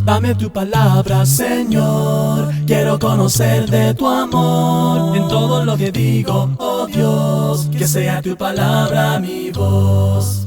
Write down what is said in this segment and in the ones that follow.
Dame tu palabra, Señor. Quiero conocer de tu amor en todo lo que digo, oh Dios. Que sea tu palabra mi voz.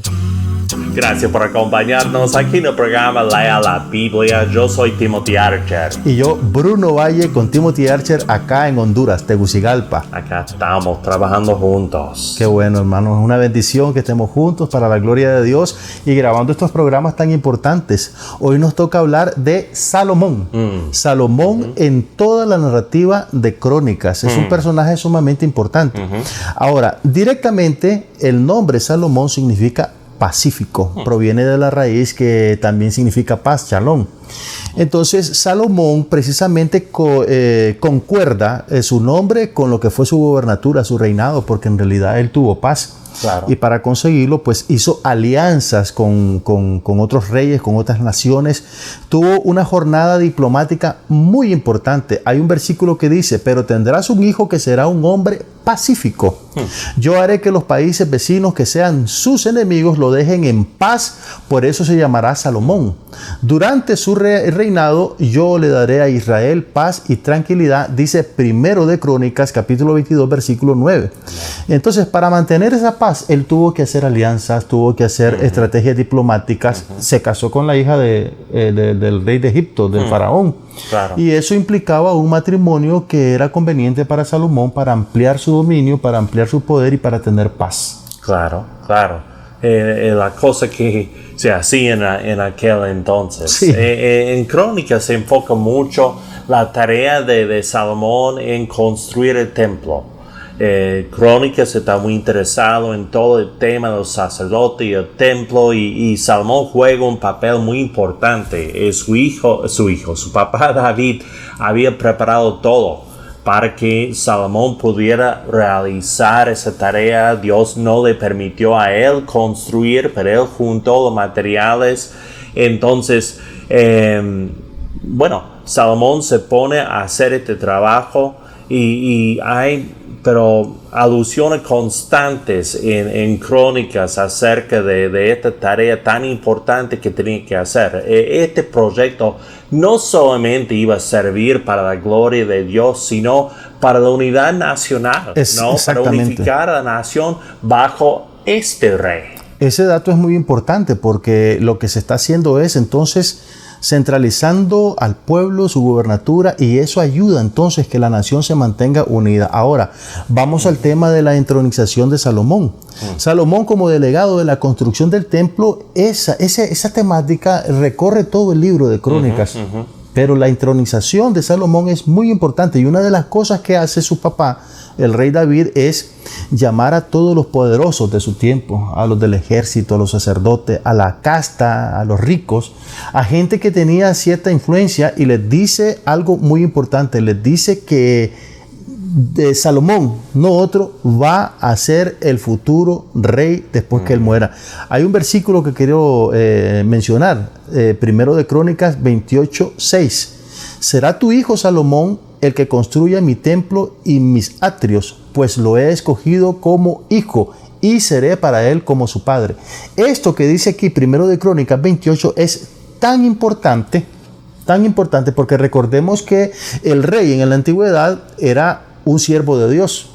Gracias por acompañarnos aquí en el programa Lea la Biblia. Yo soy Timothy Archer. Y yo, Bruno Valle, con Timothy Archer, acá en Honduras, Tegucigalpa. Acá estamos trabajando juntos. Qué bueno, hermanos. Es una bendición que estemos juntos para la gloria de Dios y grabando estos programas tan importantes. Hoy nos toca hablar de Salomón. Salomón en toda la narrativa de Crónicas. Es un personaje sumamente importante. Ahora, directamente, el nombre Salomón significa pacífico, proviene de la raíz que también significa paz, shalom. Entonces Salomón precisamente concuerda su nombre con lo que fue su gobernatura, su reinado, porque en realidad él tuvo paz. Claro. Y para conseguirlo, pues hizo alianzas con otros reyes, con otras naciones. Tuvo una jornada diplomática muy importante. Hay un versículo que dice: pero tendrás un hijo que será un hombre pacífico. Yo haré que los países vecinos que sean sus enemigos lo dejen en paz. Por eso se llamará Salomón. Durante su reinado yo le daré a Israel paz y tranquilidad, dice Primero de Crónicas, capítulo 22, versículo 9. Entonces, para mantener esa paz, él tuvo que hacer alianzas, tuvo que hacer estrategias diplomáticas. Se casó con la hija del rey de Egipto, del faraón. Claro. Y eso implicaba un matrimonio que era conveniente para Salomón para ampliar su dominio, para ampliar su poder y para tener paz. Claro, claro. La cosa que se hacía en aquel entonces. Sí. En Crónicas se enfoca mucho la tarea de Salomón en construir el templo. Crónicas está muy interesado en todo el tema de los sacerdotes y el templo, y Salomón juega un papel muy importante. Su papá David había preparado todo para que Salomón pudiera realizar esa tarea. Dios no le permitió a él construir, pero él juntó los materiales. Entonces, Salomón se pone a hacer este trabajo y hay alusiones constantes en Crónicas acerca de esta tarea tan importante que tenía que hacer. Este proyecto no solamente iba a servir para la gloria de Dios, sino para la unidad nacional, ¿no? Para unificar a la nación bajo este rey. Ese dato es muy importante porque lo que se está haciendo es entonces centralizando al pueblo, su gobernatura, y eso ayuda entonces que la nación se mantenga unida. Ahora, vamos al tema de la entronización de Salomón. Salomón, como delegado de la construcción del templo, esa temática recorre todo el libro de Crónicas. Pero la entronización de Salomón es muy importante, y una de las cosas que hace su papá, el rey David, es llamar a todos los poderosos de su tiempo, a los del ejército, a los sacerdotes, a la casta, a los ricos, a gente que tenía cierta influencia, y les dice algo muy importante. Les dice que de Salomón, no otro, va a ser el futuro rey después que él muera. Hay un versículo que quiero mencionar, Primero de Crónicas 28:6. Será tu hijo Salomón el que construya mi templo y mis atrios, pues lo he escogido como hijo y seré para él como su padre. Esto que dice aquí Primero de Crónicas 28 es tan importante porque recordemos que el rey en la antigüedad era un siervo de Dios,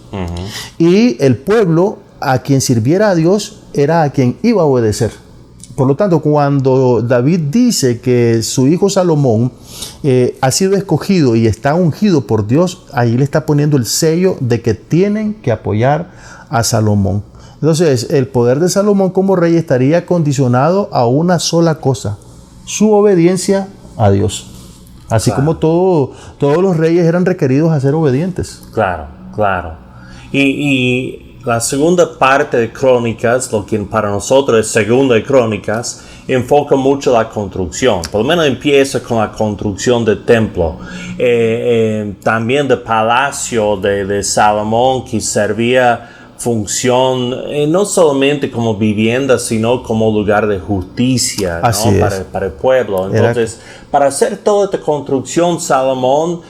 y el pueblo a quien sirviera a Dios era a quien iba a obedecer. Por lo tanto, cuando David dice que su hijo Salomón ha sido escogido y está ungido por Dios, ahí le está poniendo el sello de que tienen que apoyar a Salomón. Entonces, el poder de Salomón como rey estaría condicionado a una sola cosa: su obediencia a Dios. Así como todos los reyes eran requeridos a ser obedientes. Claro. Y la segunda parte de Crónicas, lo que para nosotros es Segunda de Crónicas, enfoca mucho la construcción. Por lo menos empieza con la construcción del templo. También del palacio de Salomón, que servía función no solamente como vivienda, sino como lugar de justicia, ¿no? para el pueblo. Entonces, para hacer toda esta construcción, Salomón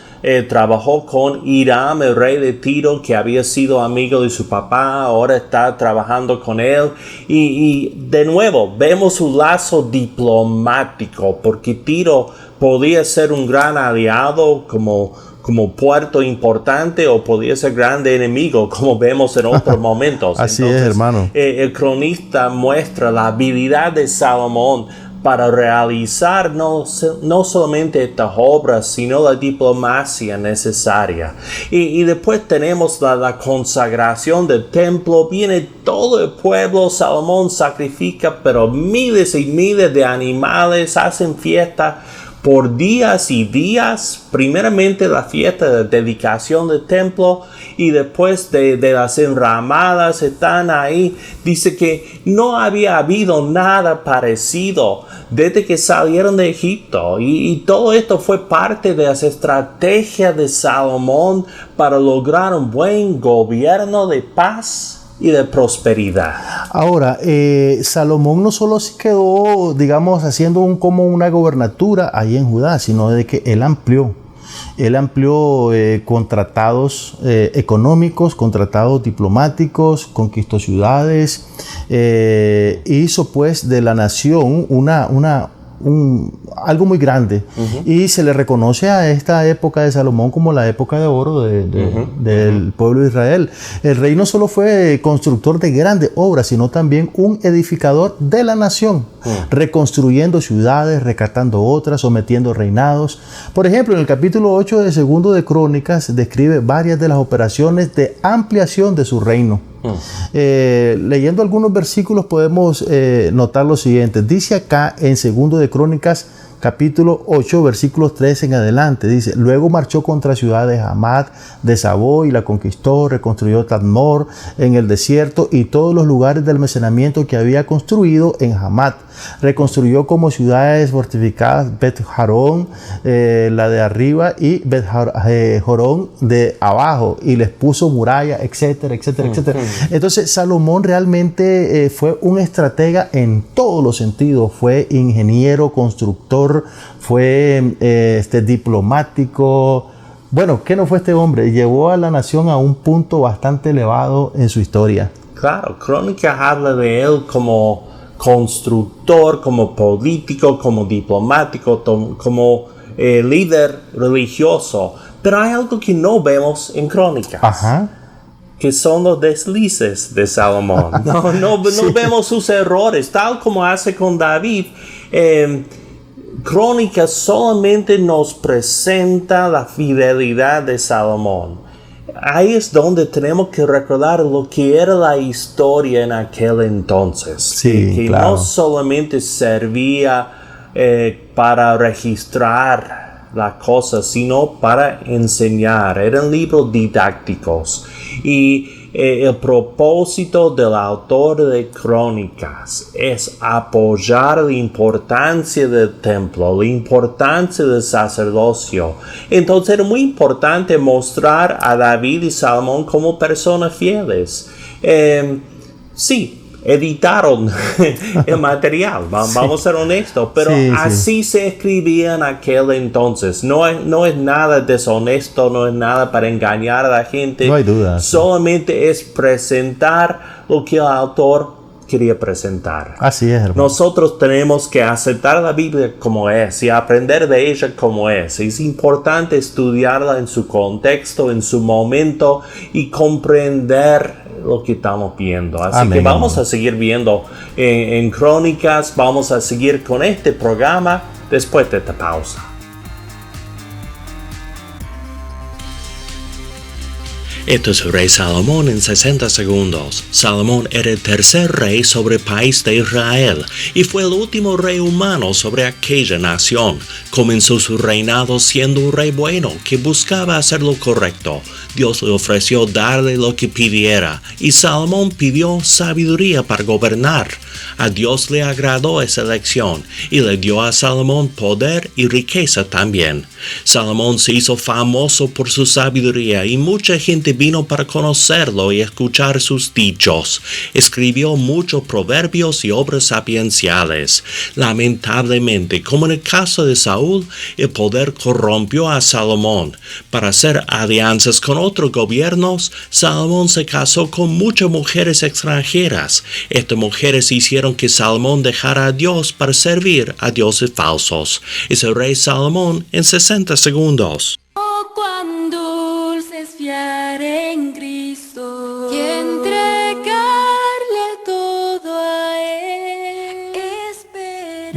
trabajó con Hiram, el rey de Tiro, que había sido amigo de su papá, ahora está trabajando con él. Y de nuevo, vemos un lazo diplomático, porque Tiro podía ser un gran aliado como puerto importante, o podía ser grande enemigo, como vemos en otros momentos. Así Entonces, es, hermano. El cronista muestra la habilidad de Salomón para realizar no solamente estas obras, sino la diplomacia necesaria. Y después tenemos la consagración del templo. Viene todo el pueblo. Salomón sacrifica pero miles y miles de animales, hacen fiesta por días y días. Primeramente la fiesta de dedicación del templo, y después de las enramadas están ahí. Dice que no había habido nada parecido desde que salieron de Egipto, y todo esto fue parte de las estrategias de Salomón para lograr un buen gobierno de paz y de prosperidad. Ahora, Salomón no solo se quedó, digamos, haciendo como una gobernatura ahí en Judá, sino de que él amplió con tratados económicos, con tratados diplomáticos, conquistó ciudades, hizo pues de la nación algo muy grande. Y se le reconoce a esta época de Salomón como la época de oro del pueblo de Israel. El rey no solo fue constructor de grandes obras, sino también un edificador de la nación, reconstruyendo ciudades, rescatando otras, sometiendo reinados. Por ejemplo, en el capítulo 8 de Segundo de Crónicas describe varias de las operaciones de ampliación de su reino. Leyendo algunos versículos podemos notar lo siguiente. Dice acá en Segundo de Crónicas capítulo 8, versículos 3 en adelante, dice: luego marchó contra ciudad de Hamat de Sabó y la conquistó, reconstruyó Tadmor en el desierto y todos los lugares de almacenamiento que había construido en Hamat. Reconstruyó como ciudades fortificadas Bet-Jarón, la de arriba, y Bet-Jorón de abajo, y les puso muralla, etcétera, etcétera, etcétera. Entonces Salomón realmente fue un estratega en todos los sentidos. Fue ingeniero, constructor, fue diplomático. Bueno, ¿qué no fue este hombre? Llevó a la nación a un punto bastante elevado en su historia. Claro, Crónicas habla de él como constructor, como político, como diplomático, como líder religioso. Pero hay algo que no vemos en Crónicas. Que son los deslices de Salomón. No vemos sus errores, tal como hace con David. Crónicas solamente nos presenta la fidelidad de Salomón. Ahí es donde tenemos que recordar lo que era la historia en aquel entonces. Sí, que claro. No solamente servía para registrar las cosas, sino para enseñar. Eran libros didácticos. Y el propósito del autor de Crónicas es apoyar la importancia del templo, la importancia del sacerdocio. Entonces era muy importante mostrar a David y Salomón como personas fieles. Sí, editaron el material, vamos a ser honestos, pero así se escribía en aquel entonces. No es nada deshonesto, no es nada para engañar a la gente. No hay duda. Solamente es presentar lo que el autor quería presentar. Así es, hermano. Nosotros tenemos que aceptar la Biblia como es y aprender de ella como es. Es importante estudiarla en su contexto, en su momento, y comprender lo que estamos viendo. Así que vamos a seguir viendo en Crónicas. Vamos a seguir con este programa después de esta pausa. Esto es Rey Salomón en 60 segundos. Salomón era el tercer rey sobre el país de Israel y fue el último rey humano sobre aquella nación. Comenzó su reinado siendo un rey bueno que buscaba hacer lo correcto, Dios le ofreció darle lo que pidiera, y Salomón pidió sabiduría para gobernar. A Dios le agradó esa elección, y le dio a Salomón poder y riqueza también. Salomón se hizo famoso por su sabiduría, y mucha gente vino para conocerlo y escuchar sus dichos. Escribió muchos proverbios y obras sapienciales. Lamentablemente, como en el caso de Saúl, el poder corrompió a Salomón. Para hacer alianzas con otros gobiernos, Salomón se casó con muchas mujeres extranjeras. Estas mujeres hicieron que Salomón dejara a Dios para servir a dioses falsos. Es el rey Salomón en 60 segundos. Oh, cuán dulce es fiar en Cristo y entregarle todo a Él.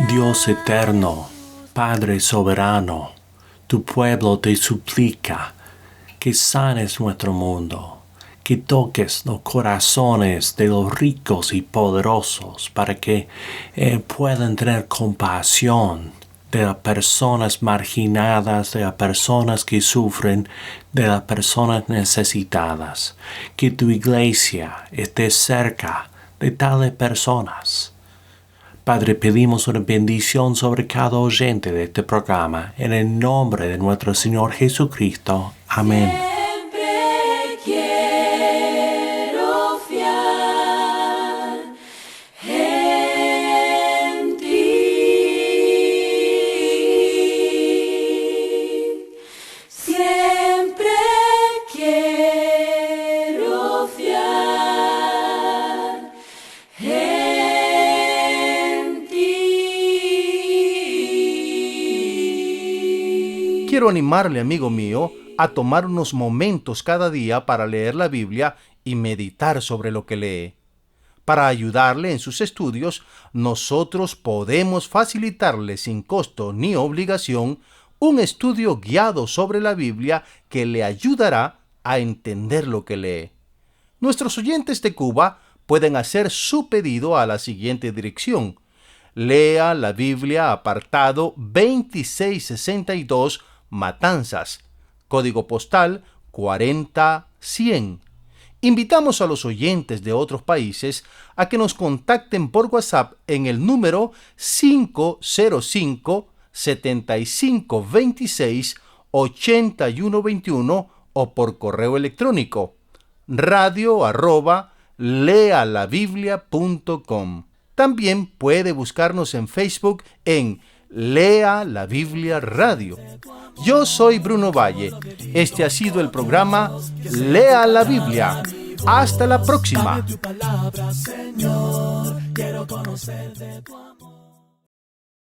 Dios eterno, Padre soberano, tu pueblo te suplica que sanes nuestro mundo, que toques los corazones de los ricos y poderosos para que puedan tener compasión de las personas marginadas, de las personas que sufren, de las personas necesitadas. Que tu iglesia esté cerca de tales personas. Padre, pedimos una bendición sobre cada oyente de este programa, en el nombre de nuestro Señor Jesucristo. Amén. Siempre quiero fiar en ti. Siempre quiero fiar en ti. Quiero animarle, amigo mío, a tomar unos momentos cada día para leer la Biblia y meditar sobre lo que lee. Para ayudarle en sus estudios, nosotros podemos facilitarle sin costo ni obligación un estudio guiado sobre la Biblia que le ayudará a entender lo que lee. Nuestros oyentes de Cuba pueden hacer su pedido a la siguiente dirección: Lea la Biblia, apartado 2662, Matanzas, código postal 40100. Invitamos a los oyentes de otros países a que nos contacten por WhatsApp en el número 505-7526-8121 o por correo electrónico radio@lealabiblia.com. También puede buscarnos en Facebook en Lea la Biblia Radio. Yo soy Bruno Valle. Este ha sido el programa Lea la Biblia. Hasta la próxima. Tu palabra, Señor, quiero conocer de tu amor.